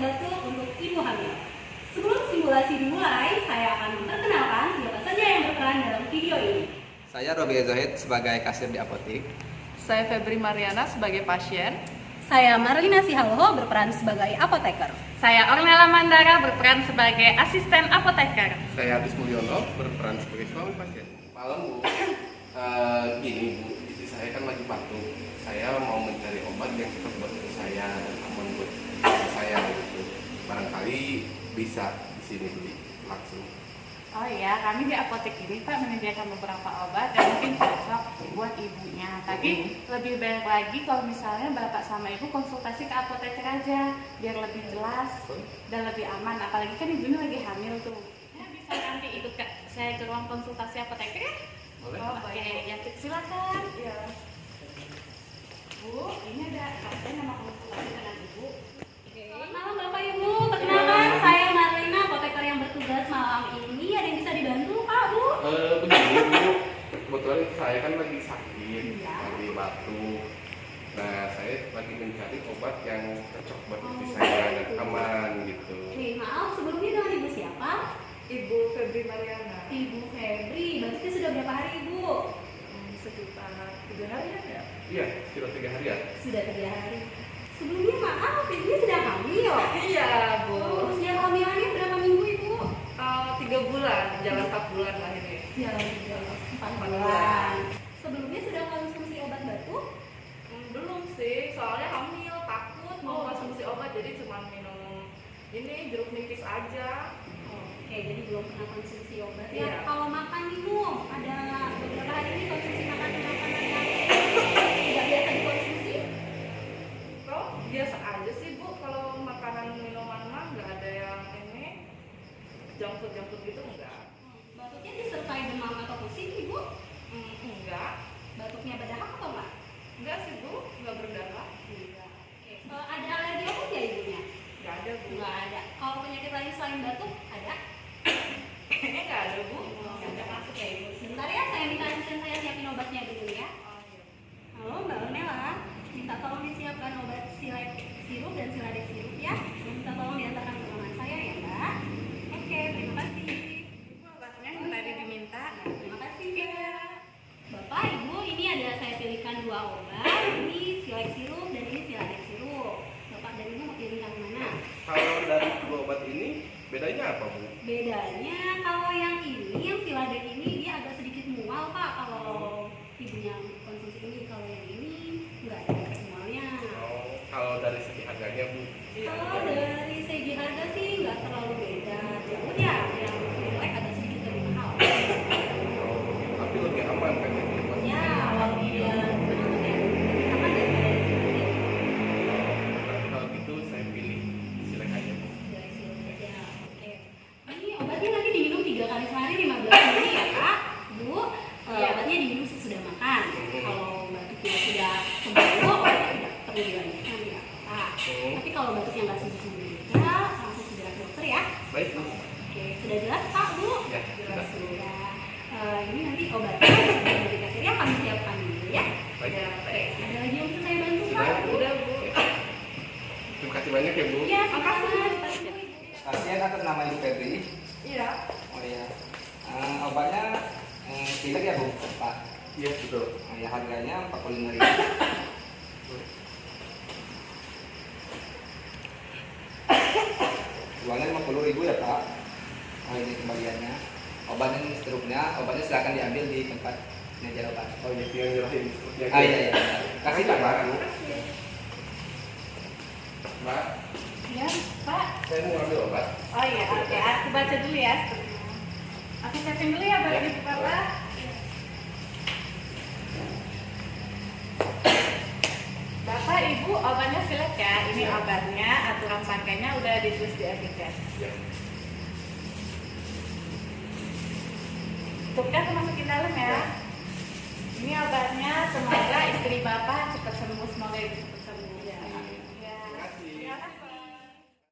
batuk untuk ibu hamil. Sebelum simulasi dimulai, saya akan memperkenalkan siapa saja yang berperan dalam video ini. Saya Robi Zohid sebagai kasir di apotik. Saya Febri Mariana sebagai pasien. Saya Marlina Sihalho berperan sebagai apoteker. Saya Ornella Mandara berperan sebagai asisten apoteker. Saya Agus Mulyono berperan sebagai suami pasien. Malam Bu, gini Bu, istri saya kan lagi batuk. Saya mau mencari obat yang cocok buat istri saya dan aman buat istri saya gitu. Barangkali bisa di sini beli langsung. Oh iya, kami di apotek ini Pak menyediakan beberapa obat dan mungkin cocok buat ibunya. Tapi lebih baik lagi kalau misalnya Bapak sama Ibu konsultasi ke apoteker aja, biar lebih jelas dan lebih aman. Apalagi kan ibunya lagi hamil tuh. Ya, bisa nanti ikut saya ke ruang konsultasi apoteker ya? Boleh? Oh, oke, ya silakan. Ya. Bu, ini ada pasien yang mau konsultasi dengan Ibu. Selamat malam Bapak Ibu, perkenalkan saya Marlina, apoteker yang bertugas malam ini. Ada yang bisa dibantu Pak, Bu? Begini Bu, kebetulan saya kan lagi sakit, Iya. lagi batuk. Nah, saya lagi mencari obat yang cocok buat istri saya dan aman gitu. Oke, maaf sebelumnya dengan Ibu siapa? Ibu Febri Mariana. Ibu Febri, batuknya sudah berapa hari Ibu? Sekitar 3 hari ya? Iya, sekitar 3 hari ya. Sudah 3 hari. Sebelumnya maaf, ibunya sedang hamil. Iya, Bu. Usia kehamilannya berapa minggu Ibu? 3 bulan, jalan 4 bulan lah ini. Ya, 4 bulan. Sebelumnya sudah konsumsi obat batuk? Belum sih, soalnya hamil, takut mau konsumsi obat, jadi cuma minum ini jeruk nipis aja. Oke, jadi belum pernah konsumsi obat ya. Iya. Kalau makan Ibu, ada beberapa hari ini konsumsi makanan yang tidak biasa dikonsumsi? Kok biasa aja sih Bu, kalau makanan minuman mah nggak ada yang ini junk food gitu enggak. Batuknya disertai demam atau pusing Ibu? Enggak, Batuknya berdahak atau enggak? enggak sih Bu, nggak berdarah. Enggak. Oke. Ada alergi apa ya ibunya? Nggak ada Bu. Enggak ada. Kalau penyakit lain selain batuk ada? Kayaknya nggak ada Bu. Nggak ada masuk ya Ibu. Sebentar ya, saya minta asisten saya siapin obatnya dulu ya. Oh, iya. Halo Mbak Ornella, minta tolong disiapkan obat Siladex sirup dan Siladex sirup ya. Minta tolong diantarkan ke ruangan saya ya Mbak. Oke, terima kasih. Ibu obatnya yang tadi diminta. Terima kasih ya. Bapak, Ibu, ini ada saya pilihkan 2 obat. Ini Siladex sirup dan ini Siladex sirup. Bapak dan Ibu mau pilih yang mana? Kalau dari dua obat ini bedanya apa Bu? Bedanya kalau yang ini, yang Siladex ini dia agak sedikit mual Pak. Kalau ibunya konsumsi ini, kalau yang ini nggak ada mualnya. Oh, kalau dari segi harganya Bu? Kalau dari segi harga sih nggak terlalu beda jauh ya. Yang Siladex agak sedikit lebih mahal. Oh, tapi lebih aman kan ya? buat Ya, hamil. kalau dia aman daripada Siladex. Kalau gitu saya pilih silek aja Bu. Dari sirup aja. Oke. Ini obatnya nanti diminum 3 kali sehari 15 ml ya Kak, Bu. Iya. Obatnya diminum sesudah makan. Kalau batuknya sudah sembuh, obatnya tidak perlu dilanjutkan ya Kak. Tapi kalau batuknya nggak sembuh juga, langsung segera ke dokter ya. Baik Bu. Oke, sudah jelas Pak, Bu? Ya, Jelas sudah. sudah. Ini nanti obatnya sudah dikasih ya, kami siapkan dulu ya. Baik. Oke, ada lagi yang bisa saya bantu Sudah, Pak? Bu. Udah Bu. Terima kasih banyak ya Bu. Iya, makasih. Pasien atas nama Ibu Febri. Iya. Oh iya. Obatnya silek ya Bu, Pak. Iya betul. Oh ya, harganya 45.000. Uangnya 50.000 ya Pak. Oh ini kembaliannya. Obatnya serupnya, obatnya silakan diambil di tempat penyajian obat. Oh iya, yang nyerahin seperti Ah iya iya. Kasih Pak. Mbak. Mbak, Ya, Pak. saya mau ambil obat. Oh iya, oke. Aku baca dulu ya. Aku siapin dulu ya bagi Ibu Bapak. Bapak, Ibu, obatnya silek ya. Ini obatnya, aturan pakainya udah ditulis di etiket. Ya. Cukupnya aku masukin dalam ya. Ini obatnya, semoga istri Bapak cepat sembuh, semoga ibu cepat